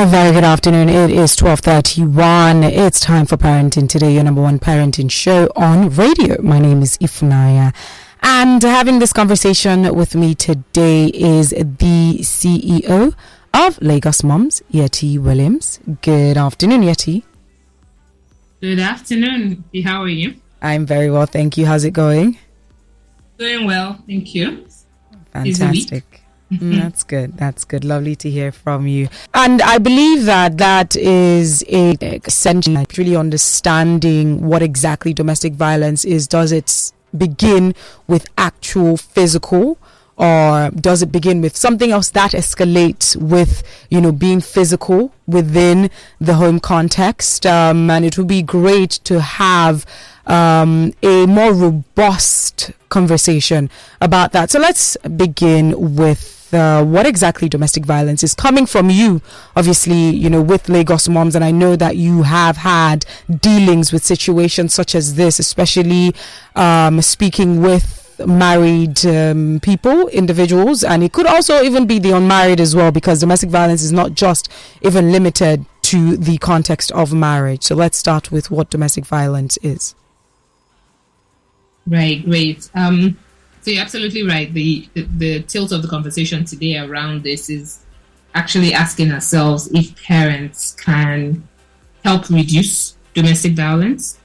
A very good afternoon. It is 12:31. It's time for Parenting Today, your number one parenting show on radio. My name is Ifnaya. And having this conversation with me today is the CEO of Lagos Moms, Yetty Williams. Good afternoon, Yetty. Good afternoon. How are you? I'm very well, thank you. How's it going? Doing well, thank you. Fantastic. That's good. That's good. Lovely to hear from you. And I believe that is essential, really understanding what exactly domestic violence is. Does it begin with actual physical, or does it begin with something else that escalates with, being physical within the home context? And it would be great to have a more robust conversation about that. So let's begin with what exactly domestic violence is, coming from you, obviously, with Lagos Moms. And I know that you have had dealings with situations such as this, especially speaking with married people, individuals, and it could also even be the unmarried as well, because domestic violence is not just even limited to the context of marriage. So let's start with what domestic violence is. Right, great. So you're absolutely right. The tilt of the conversation today around this is actually asking ourselves if parents can help reduce domestic violence.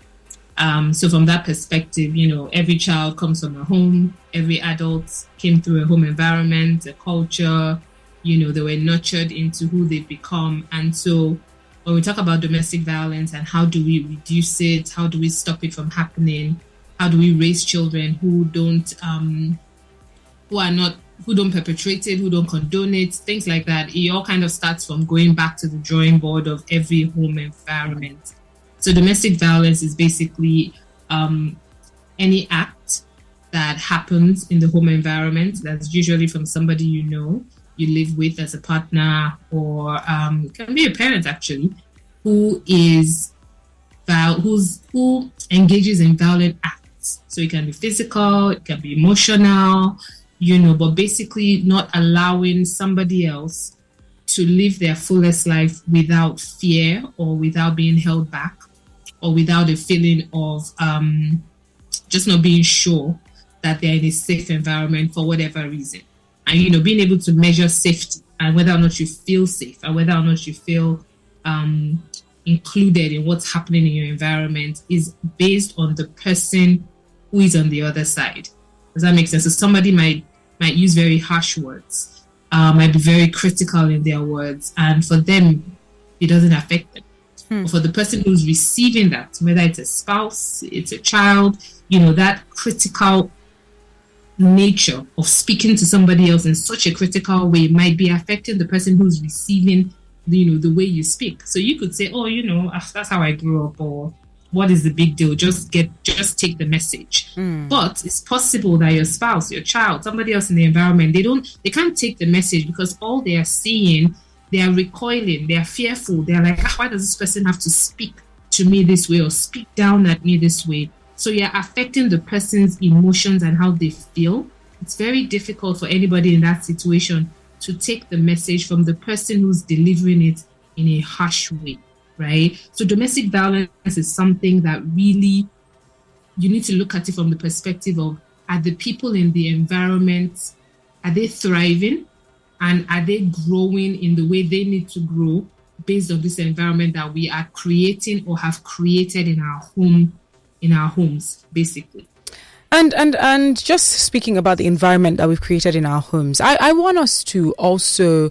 So from that perspective, every child comes from a home. Every adult came through a home environment, a culture. They were nurtured into who they've become. And so when we talk about domestic violence and how do we reduce it, how do we stop it from happening, how do we raise children who don't perpetrate it, who don't condone it, things like that. It all kind of starts from going back to the drawing board of every home environment. So domestic violence is basically any act that happens in the home environment that's usually from somebody you live with as a partner, or can be a parent actually, who engages in violent acts. So it can be physical, it can be emotional, but basically not allowing somebody else to live their fullest life without fear or without being held back, or without a feeling of just not being sure that they're in a safe environment for whatever reason. And, being able to measure safety and whether or not you feel safe and whether or not you feel included in what's happening in your environment is based on the person who is on the other side. Does that make sense? So somebody might use very harsh words, might be very critical in their words, and for them, it doesn't affect them. But for the person who's receiving that, whether it's a spouse, it's a child, that critical nature of speaking to somebody else in such a critical way might be affecting the person who's receiving, the way you speak. So you could say, that's how I grew up, or what is the big deal? Just take the message. But it's possible that your spouse, your child, somebody else in the environment, they can't take the message, because all they are seeing, they are recoiling, they are fearful. They're like, why does this person have to speak to me this way or speak down at me this way? So you're affecting the person's emotions and how they feel. It's very difficult for anybody in that situation to take the message from the person who's delivering it in a harsh way, right? So domestic violence is something that really, you need to look at it from the perspective of, are the people in the environment, are they thriving? And are they growing in the way they need to grow based on this environment that we are creating or have created in our homes, basically? And just speaking about the environment that we've created in our homes, I want us to also,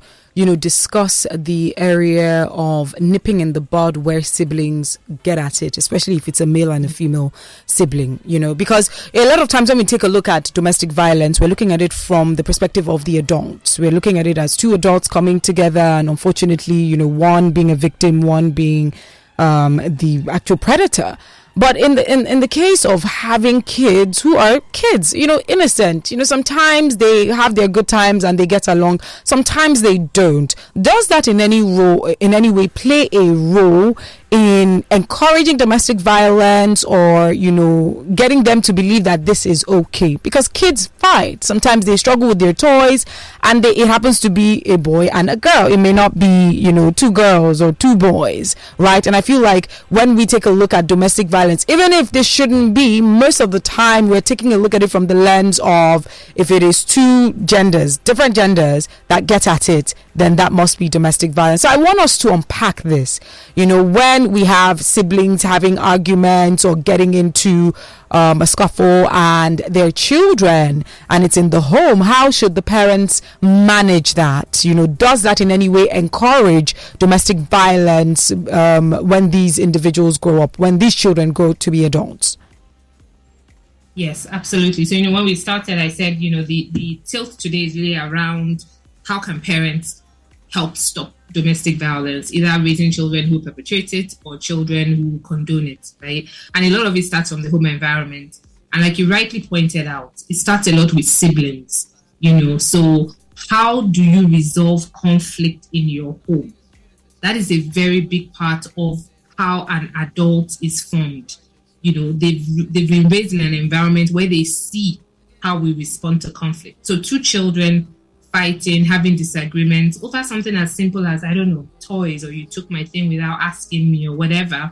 discuss the area of nipping in the bud where siblings get at it, especially if it's a male and a female sibling, because a lot of times when we take a look at domestic violence, we're looking at it from the perspective of the adults. We're looking at it as two adults coming together, and unfortunately, one being a victim, one being the actual predator. But in the case of having kids who are kids, innocent, sometimes they have their good times and they get along. Sometimes they don't. Does that in any way play a role in encouraging domestic violence, or, getting them to believe that this is okay? Because kids fight. Sometimes they struggle with their toys, and it happens to be a boy and a girl. It may not be, two girls or two boys, right? And I feel like when we take a look at domestic violence, even if this shouldn't be, most of the time we're taking a look at it from the lens of, if it is two genders, different genders that get at it, then that must be domestic violence. So I want us to unpack this. When we have siblings having arguments or getting into a scuffle and their children, and it's in the home, how should the parents manage that? Does that in any way encourage domestic violence when these individuals grow up, when these children grow to be adults? Yes, absolutely. So, when we started, I said, the tilt today is really around how can parents help stop domestic violence, either raising children who perpetrate it or children who condone it, right? And a lot of it starts from the home environment. And like you rightly pointed out, it starts a lot with siblings, So how do you resolve conflict in your home? That is a very big part of how an adult is formed. They've been raised in an environment where they see how we respond to conflict. So two children fighting, having disagreements over something as simple as, I don't know, toys, or you took my thing without asking me, or whatever.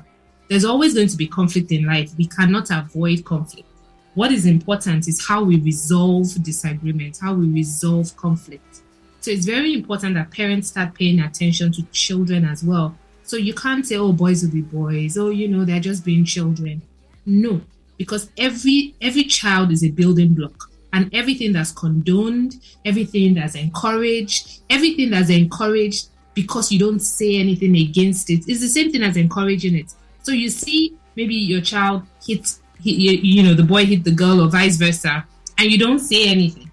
There's always going to be conflict in life. We cannot avoid conflict. What is important is how we resolve disagreements, how we resolve conflict. So it's very important that parents start paying attention to children as well. So you can't say, oh, boys will be boys, oh, they're just being children. No, because every child is a building block. And everything that's condoned, everything that's encouraged because you don't say anything against it, is the same thing as encouraging it. So you see, maybe your child the boy hit the girl, or vice versa, and you don't say anything.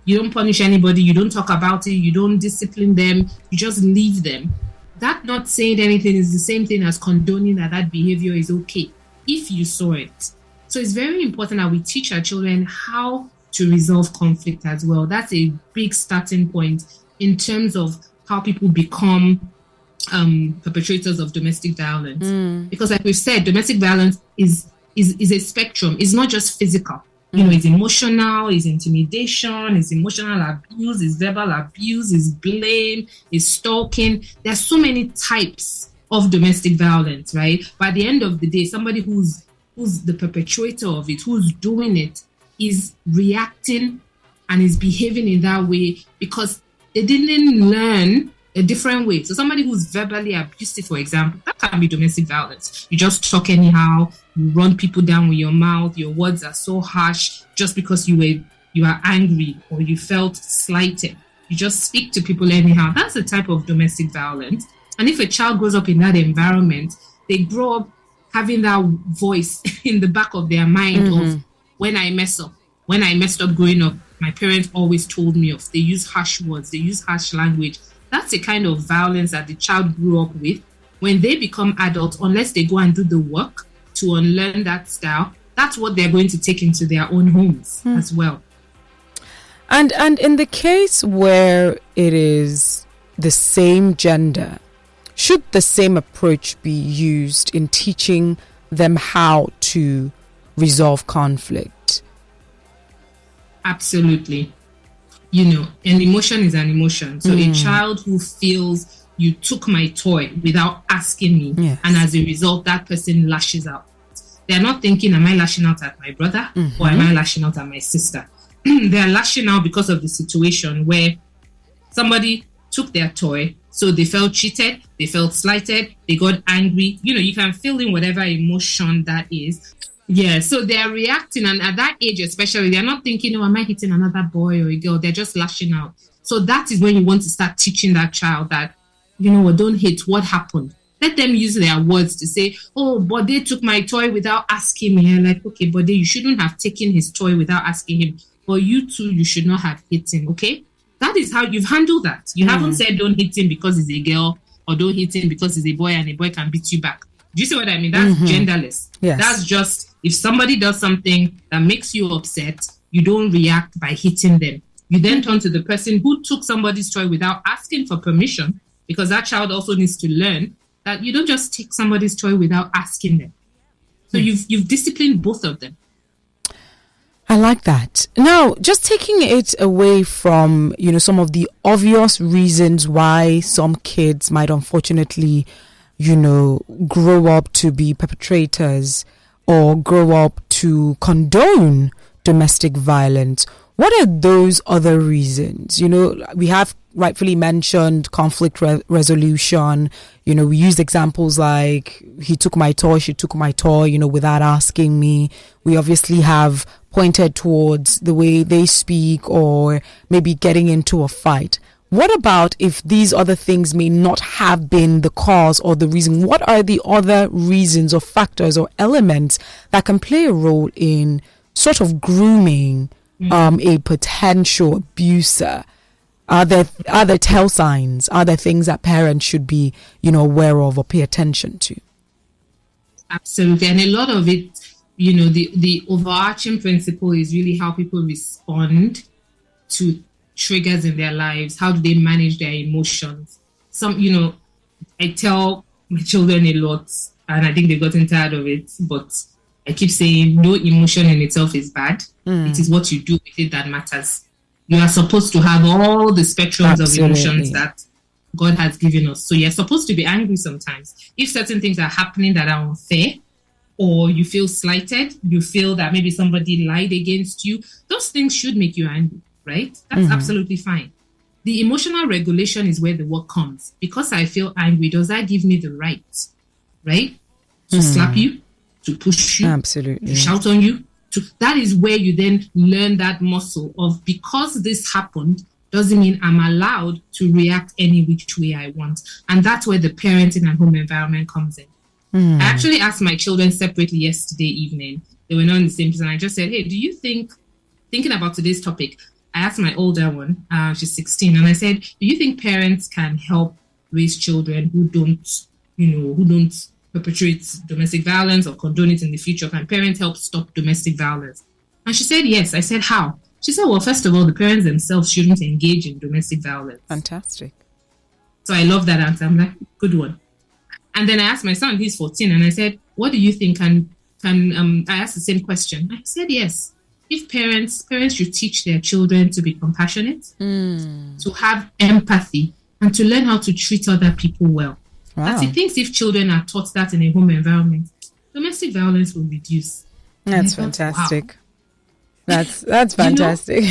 You don't punish anybody. You don't talk about it. You don't discipline them. You just leave them. That not saying anything is the same thing as condoning that behavior is okay if you saw it. So it's very important that we teach our children how to resolve conflict as well. That's a big starting point in terms of how people become perpetrators of domestic violence. Because like we've said, domestic violence is a spectrum. It's not just physical. It's emotional, it's intimidation, it's emotional abuse, it's verbal abuse, it's blame, it's stalking. There are so many types of domestic violence, right? But at the end of the day, somebody who's the perpetrator of it, who's doing it, is reacting and is behaving in that way because they didn't learn a different way. So somebody who's verbally abusive, for example, that can be domestic violence. You just talk anyhow, you run people down with your mouth, your words are so harsh just because you are angry or you felt slighted. You just speak to people anyhow. That's a type of domestic violence. And if a child grows up in that environment, they grow up having that voice in the back of their mind of, when I messed up growing up, my parents always told me off. They use harsh words, they use harsh language. That's the kind of violence that the child grew up with. When they become adults, unless they go and do the work to unlearn that style, that's what they're going to take into their own homes as well. And in the case where it is the same gender, should the same approach be used in teaching them how to resolve conflict? Absolutely. An emotion is an emotion. So a child who feels you took my toy without asking me, yes, and as a result, that person lashes out. They're not thinking, am I lashing out at my brother or am I lashing out at my sister? They're lashing out because of the situation where somebody took their toy, so they felt cheated, they felt slighted, they got angry. You can fill in whatever emotion that is. Yeah, so they're reacting, and at that age especially, they're not thinking, am I hitting another boy or a girl? They're just lashing out. So that is when you want to start teaching that child that, don't hit, what happened? Let them use their words to say, oh, but they took my toy without asking me. I'm like, okay, but you shouldn't have taken his toy without asking him. But you too, you should not have hit him, okay? That is how you've handled that. You haven't said don't hit him because he's a girl, or don't hit him because he's a boy and a boy can beat you back. Do you see what I mean? That's genderless. Yes. That's just, if somebody does something that makes you upset, you don't react by hitting them. You then turn to the person who took somebody's toy without asking for permission, because that child also needs to learn that you don't just take somebody's toy without asking them. So you've disciplined both of them. I like that. Now, just taking it away from, some of the obvious reasons why some kids might unfortunately, grow up to be perpetrators or grow up to condone domestic violence. What are those other reasons? We have rightfully mentioned conflict resolution. We used examples like he took my toy, she took my toy, without asking me. We obviously have pointed towards the way they speak or maybe getting into a fight. What about if these other things may not have been the cause or the reason? What are the other reasons or factors or elements that can play a role in sort of grooming a potential abuser? Are there tell signs? Are there things that parents should be, aware of or pay attention to? Absolutely. And a lot of it, the overarching principle is really how people respond to triggers in their lives. How do they manage their emotions? I tell my children a lot, and I think they've gotten tired of it, but I keep saying no emotion in itself is bad. It is what you do with it that matters. You are supposed to have all the spectrums of emotions that God has given us. So you're supposed to be angry sometimes. If certain things are happening that are unfair, or you feel slighted, you feel that maybe somebody lied against you, those things should make you angry, right? That's absolutely fine. The emotional regulation is where the work comes. Because I feel angry, does that give me the right, to slap you, to push you, absolutely, to shout on you? That is where you then learn that muscle of, because this happened, doesn't mean I'm allowed to react any which way I want. And that's where the parenting and home environment comes in. I actually asked my children separately yesterday evening. They were not in the same place. And I just said, hey, do you thinking about today's topic, I asked my older one, she's 16, and I said, do you think parents can help raise children who don't perpetrate domestic violence or condone it in the future? Can parents help stop domestic violence? And she said, yes. I said, how? She said, well, first of all, the parents themselves shouldn't engage in domestic violence. Fantastic. So I love that answer. I'm like, good one. And then I asked my son, he's 14, and I said, what do you think I asked the same question. I said, yes. If parents should teach their children to be compassionate, to have empathy, and to learn how to treat other people well. Wow. He thinks if children are taught that in a home environment, domestic violence will reduce. That's fantastic. Wow. That's fantastic.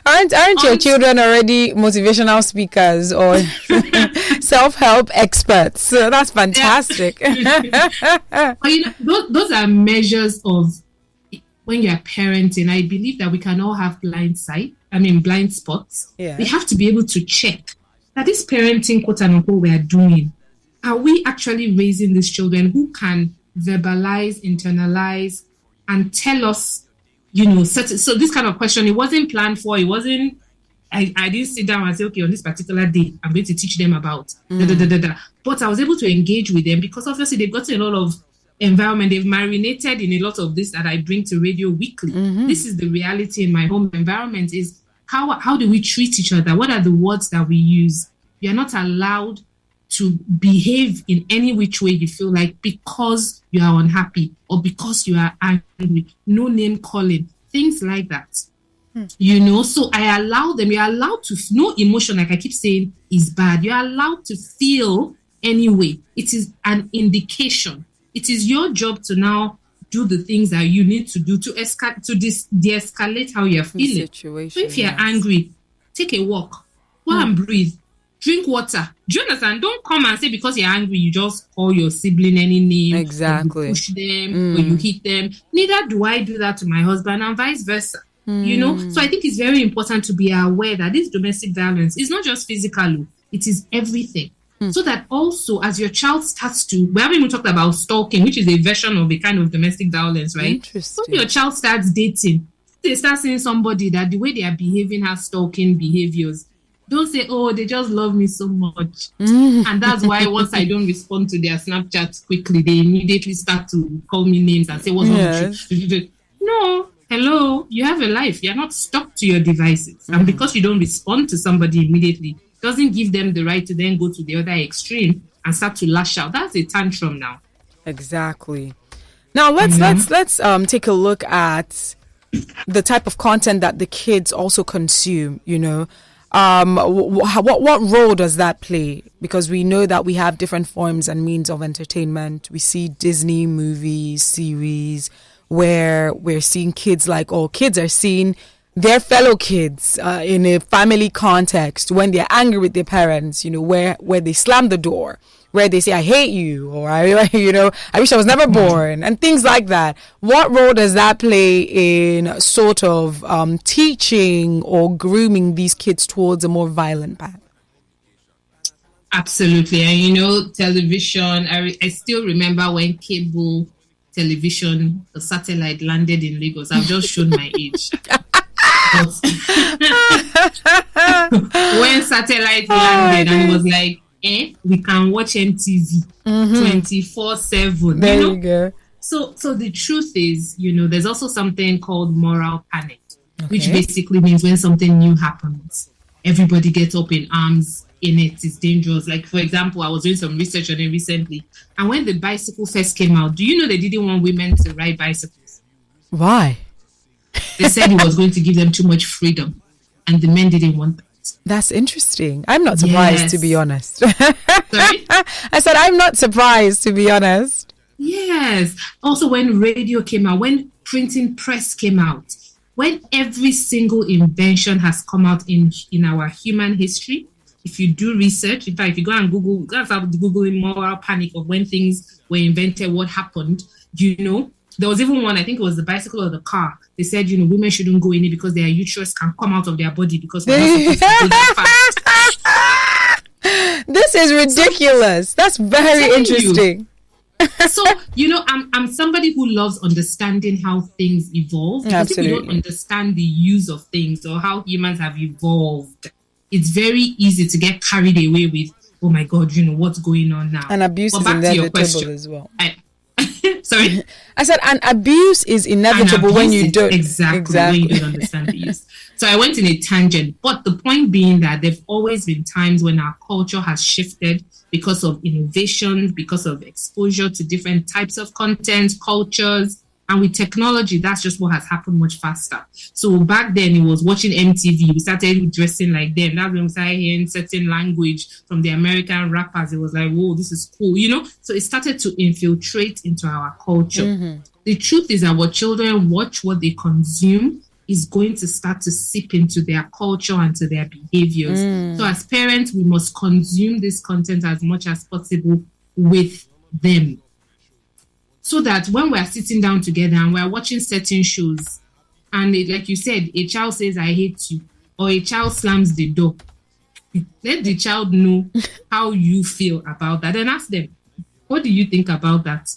Aren't your children already motivational speakers or self-help experts? So that's fantastic. But those are measures of when you're parenting. I believe that we can all have blind spots. Yeah. We have to be able to check that this parenting, quote unquote, we are doing, are we actually raising these children who can verbalize, internalize, and tell us, so this kind of question, it wasn't planned for, I didn't sit down and say, okay, on this particular day, I'm going to teach them about, But I was able to engage with them because obviously they've gotten a lot of environment. They've marinated in a lot of this that I bring to radio weekly. This is the reality in my home environment is how do we treat each other? What are the words that we use? You're not allowed to behave in any which way you feel like because you are unhappy or because you are angry. No name calling, things like that. So I allow them. You're allowed to, no emotion, like I keep saying, is bad. You're allowed to feel anyway. It is an indication. It is your job to now do the things that you need to do to de-escalate how you're feeling. So if you're angry, take a walk, go and breathe, drink water. Do you understand? Don't come and say because you're angry, you just call your sibling any name. Exactly. Or you push them or you hit them. Neither do I do that to my husband and vice versa. So I think it's very important to be aware that this domestic violence is not just physical, it is everything. So that also as your child starts to, we haven't even talked about stalking, which is a version of a kind of domestic violence, right? Interesting. So your child starts dating, they start seeing somebody that the way they are behaving has stalking behaviors. Don't say, oh, they just love me so much. And that's why once I don't respond to their Snapchats quickly, they immediately start to call me names and say, what's wrong with you? No, hello, you have a life. You're not stuck to your devices. And because you don't respond to somebody immediately, doesn't give them the right to then go to the other extreme and start to lash out. That's a tantrum now. Exactly. Now let's take a look at the type of content that the kids also consume. What role does that play? Because we know that we have different forms and means of entertainment. We see Disney movies, series, where we're seeing kids kids are seeing their fellow kids in a family context when they're angry with their parents, where they slam the door, where they say, I hate you, or I wish I was never born, and things like that. What role does that play in sort of teaching or grooming these kids towards a more violent path? Absolutely. And television, I still remember when cable television, the satellite landed in Lagos. I've just shown my age. When satellite landed, and it was like, we can watch MTV 24/7. There you go. So the truth is, there's also something called moral panic, which basically means when something new happens, everybody gets up in arms in it. It's dangerous. Like, for example, I was doing some research on it recently, and when the bicycle first came out, do you know they didn't want women to ride bicycles? Why? They said it was going to give them too much freedom, and the men didn't want that. That's interesting. I'm not surprised, to be honest. Sorry? I said I'm not surprised, to be honest. Yes. Also, when radio came out, when printing press came out, when every single invention has come out in our human history, if you do research, in fact, if you go and Google, start Googling moral panic of when things were invented, what happened, there was even one, I think it was the bicycle or the car. They said, women shouldn't go in it because their uterus can come out of their body because we're not supposed to go that fast. This is ridiculous. That's very interesting. So, I'm somebody who loves understanding how things evolve. Because if we don't understand the use of things or how humans have evolved, it's very easy to get carried away with, oh my God, what's going on now. And abuse is inevitable as well. Sorry? I said, and abuse is inevitable when you don't. Exactly. When you don't understand the use. So I went in a tangent. But the point being that there've always been times when our culture has shifted because of innovations, because of exposure to different types of content, cultures. And with technology, that's just what has happened much faster. So back then, it was watching MTV. We started dressing like them. That's when we started hearing certain language from the American rappers. It was like, whoa, this is cool, So it started to infiltrate into our culture. Mm-hmm. The truth is that what children watch, what they consume, is going to start to seep into their culture and to their behaviors. So as parents, we must consume this content as much as possible with them. So that when we're sitting down together and we're watching certain shows, and like you said, a child says, I hate you, or a child slams the door, let the child know how you feel about that and ask them, what do you think about that?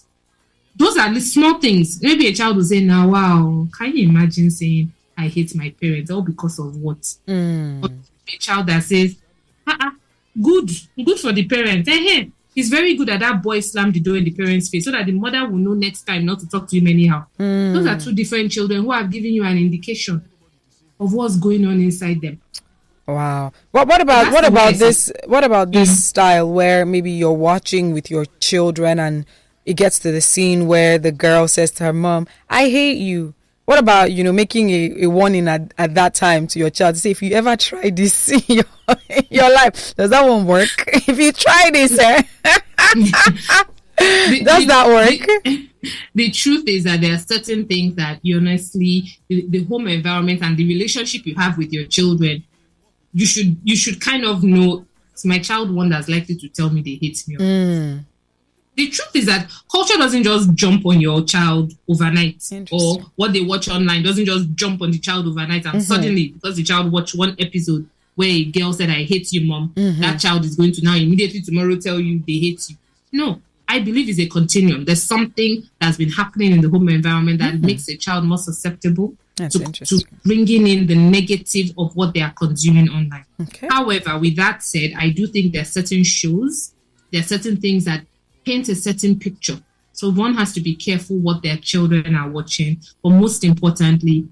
Those are the small things. Maybe a child will say, now, wow, can you imagine saying, I hate my parents, all because of what? Or a child that says, good for the parents. Hey, he's very good at that boy slam the door in the parents' face so that the mother will know next time not to talk to him anyhow. Those are two different children who have given you an indication of what's going on inside them. Wow. What about this style where maybe you're watching with your children and it gets to the scene where the girl says to her mom, I hate you. What about, making a warning at that time to your child to say, if you ever try this in your life, does that one work? If you try this, does that work? The truth is that there are certain things that you honestly, the home environment and the relationship you have with your children, you should kind of know, my child one that's likely to tell me they hate me. The truth is that culture doesn't just jump on your child overnight, or what they watch online doesn't just jump on the child overnight and suddenly, because the child watched one episode where a girl said, I hate you, mom, that child is going to now immediately tomorrow tell you they hate you. No, I believe it's a continuum. There's something that's been happening in the home environment that makes a child more susceptible to bringing in the negative of what they are consuming online. Okay. However, with that said, I do think there are certain shows, there are certain things that paint a certain picture. So one has to be careful what their children are watching. But most importantly,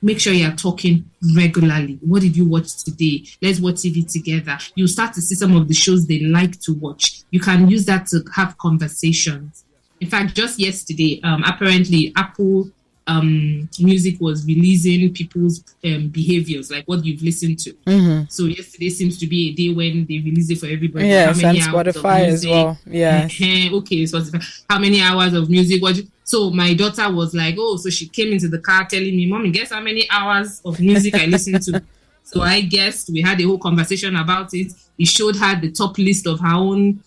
make sure you're talking regularly. What did you watch today? Let's watch TV together. You start to see some of the shows they like to watch. You can use that to have conversations. In fact, just yesterday, apparently Apple Music was releasing people's behaviors, like what you've listened to. Mm-hmm. So yesterday seems to be a day when they release it for everybody. Yes, and Spotify as well. Yes. Okay, Spotify. How many hours of music? So my daughter was like, oh, so she came into the car telling me, Mommy, guess how many hours of music I listened to? So I guessed. We had a whole conversation about it. He showed her the top list of her own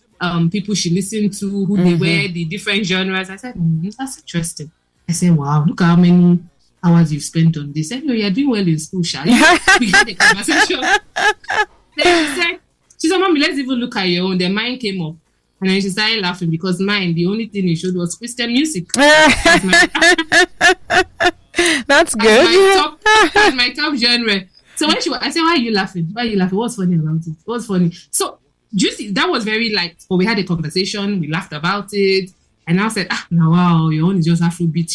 people she listened to, who they were, the different genres. I said, that's interesting. I said, wow, look how many hours you've spent on this. I know you're doing well in school, Sha. We had a conversation. Then she said, Mommy, let's even look at your own. Then mine came up. And then she started laughing because mine, the only thing it showed was Christian music. That's good. That's my top genre. So when I said, why are you laughing? Why are you laughing? What's funny about it? What's funny? So, do you see, that was very light. But we had a conversation. We laughed about it. And I said, now, wow, your own is just Afrobeat,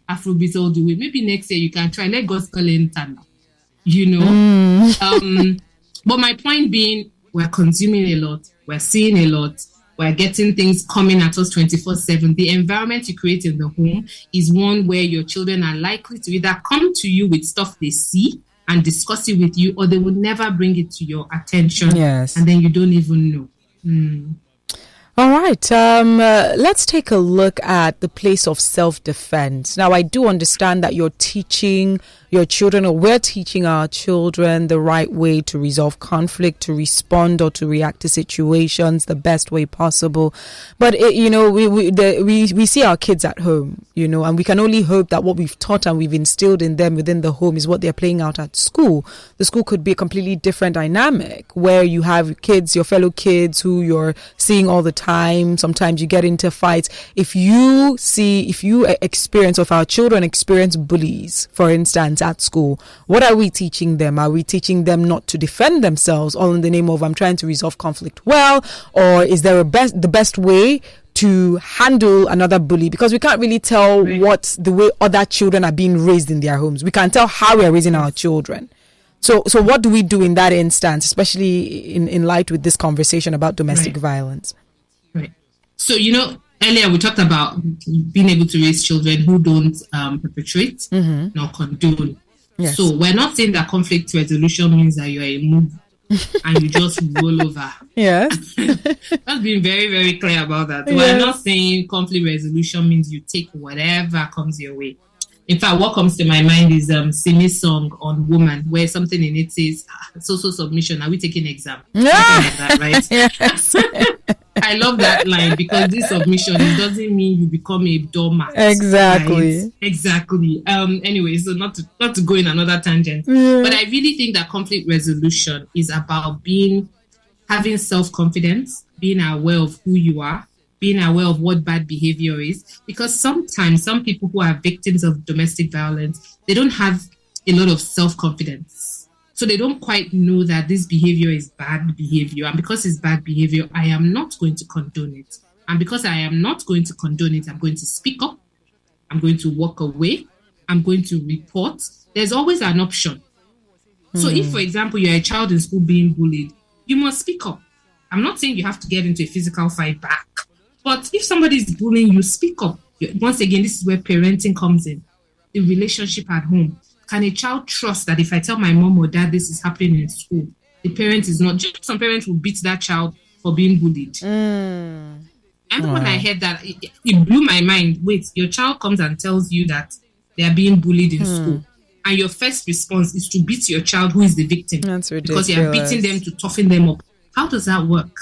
Afrobeat all the way. Maybe next year you can try. Let gospel enter now. But my point being, we're consuming a lot. We're seeing a lot. We're getting things coming at us 24/7. The environment you create in the home is one where your children are likely to either come to you with stuff they see and discuss it with you, or they will never bring it to your attention. Yes. And then you don't even know. All right. Let's take a look at the place of self-defense. Now, I do understand that you're teaching your children, or we're teaching our children, the right way to resolve conflict, to respond or to react to situations the best way possible. But we see our kids at home, and we can only hope that what we've taught and we've instilled in them within the home is what they're playing out at school. The school could be a completely different dynamic where you have kids, your fellow kids who you're seeing all the time. Sometimes you get into fights. If you experience, or if our children experience bullies, for instance, at school, what are we teaching them? Are we teaching them not to defend themselves, all in the name of I'm trying to resolve conflict well? Or is there the best way to handle another bully? Because we can't really tell what the way other children are being raised in their homes. We can't tell how we're raising our children. So what do we do in that instance, especially in light with this conversation about domestic violence? Right. So, earlier we talked about being able to raise children who don't perpetrate nor condone. Yes. So we're not saying that conflict resolution means that you're a move and you just roll over. Yes. That's being very, very clear about that. Yes. We're not saying conflict resolution means you take whatever comes your way. In fact, what comes to my mind is Simi's song on Woman, where something in it says, so submission, are we taking exam? Something like that, right? Yes. I love that line, because this submission, it doesn't mean you become a doormat. Exactly. Right? Exactly. Anyway, so not to go in another tangent, but I really think that conflict resolution is about having self-confidence, being aware of who you are, being aware of what bad behavior is, because sometimes some people who are victims of domestic violence, they don't have a lot of self-confidence. So they don't quite know that this behavior is bad behavior. And because it's bad behavior, I am not going to condone it. And because I am not going to condone it, I'm going to speak up. I'm going to walk away. I'm going to report. There's always an option. So if, for example, you're a child in school being bullied, you must speak up. I'm not saying you have to get into a physical fight back. But if somebody is bullying you, speak up. Once again, this is where parenting comes in. The relationship at home. Can a child trust that if I tell my mom or dad this is happening in school, the parent is not just, some parents will beat that child for being bullied. And when I heard that, it blew my mind. Wait, your child comes and tells you that they are being bullied in school, and your first response is to beat your child who is the victim. That's ridiculous. Because you are beating them to toughen them up. How does that work?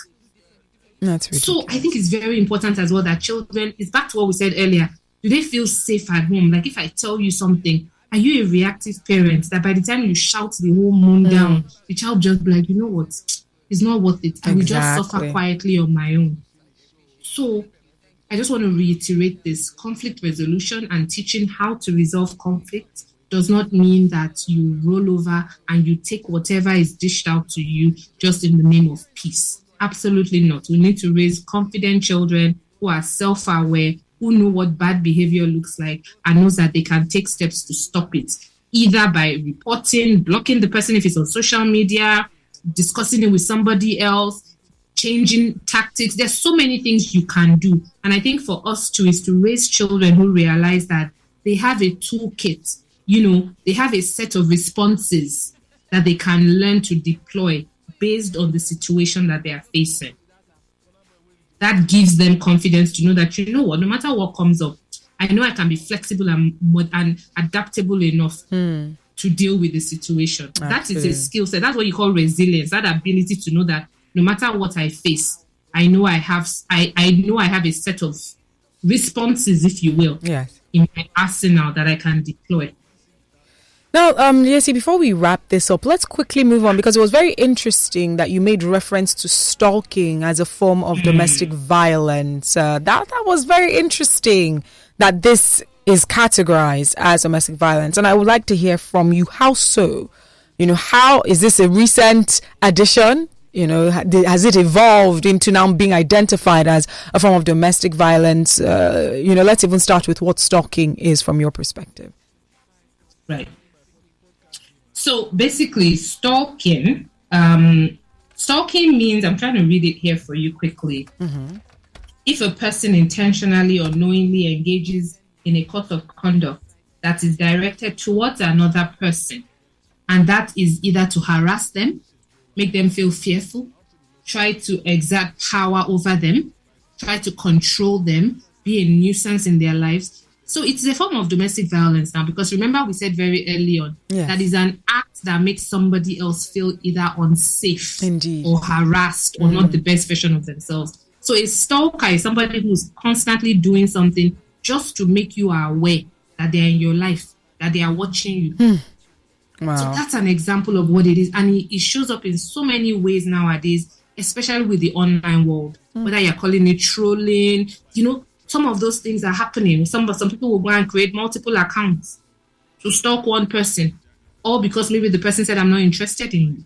That's ridiculous. So I think it's very important as well that children, it's back to what we said earlier, do they feel safe at home? Like if I tell you something, are you a reactive parent that by the time you shout the whole moon down, the child just be like, you know what, it's not worth it. I will just suffer quietly on my own. So I just want to reiterate this. Conflict resolution and teaching how to resolve conflict does not mean that you roll over and you take whatever is dished out to you just in the name of peace. Absolutely not. We need to raise confident children who are self-aware, who know what bad behavior looks like and knows that they can take steps to stop it. either by reporting, blocking the person if it's on social media, discussing it with somebody else, changing tactics. There's so many things you can do. And I think for us too is to raise children who realize that they have a toolkit, they have a set of responses that they can learn to deploy based on the situation that they are facing. That gives them confidence to know that, no matter what comes up, I know I can be flexible and adaptable enough to deal with the situation. Absolutely. That is a skill set. That's what you call resilience, that ability to know that no matter what I face, I know I have a set of responses, if you will, yes, in my arsenal that I can deploy. Now, Yetty, before we wrap this up, let's quickly move on, because it was very interesting that you made reference to stalking as a form of domestic violence. That was very interesting that this is categorized as domestic violence. And I would like to hear from you, how so? How is this a recent addition? Has it evolved into now being identified as a form of domestic violence? Let's even start with what stalking is from your perspective. Right. So basically, stalking means, I'm trying to read it here for you quickly. Mm-hmm. If a person intentionally or knowingly engages in a course of conduct that is directed towards another person, and that is either to harass them, make them feel fearful, try to exert power over them, try to control them, be a nuisance in their lives. So it's a form of domestic violence now, because remember we said very early on, yes, that is an act that makes somebody else feel either unsafe, indeed, or harassed, or not the best version of themselves. So a stalker is somebody who's constantly doing something just to make you aware that they're in your life, that they are watching you. Wow. So that's an example of what it is. And it shows up in so many ways nowadays, especially with the online world, whether you're calling it trolling, some of those things are happening. Some people will go and create multiple accounts to stalk one person, or because maybe the person said, I'm not interested in you.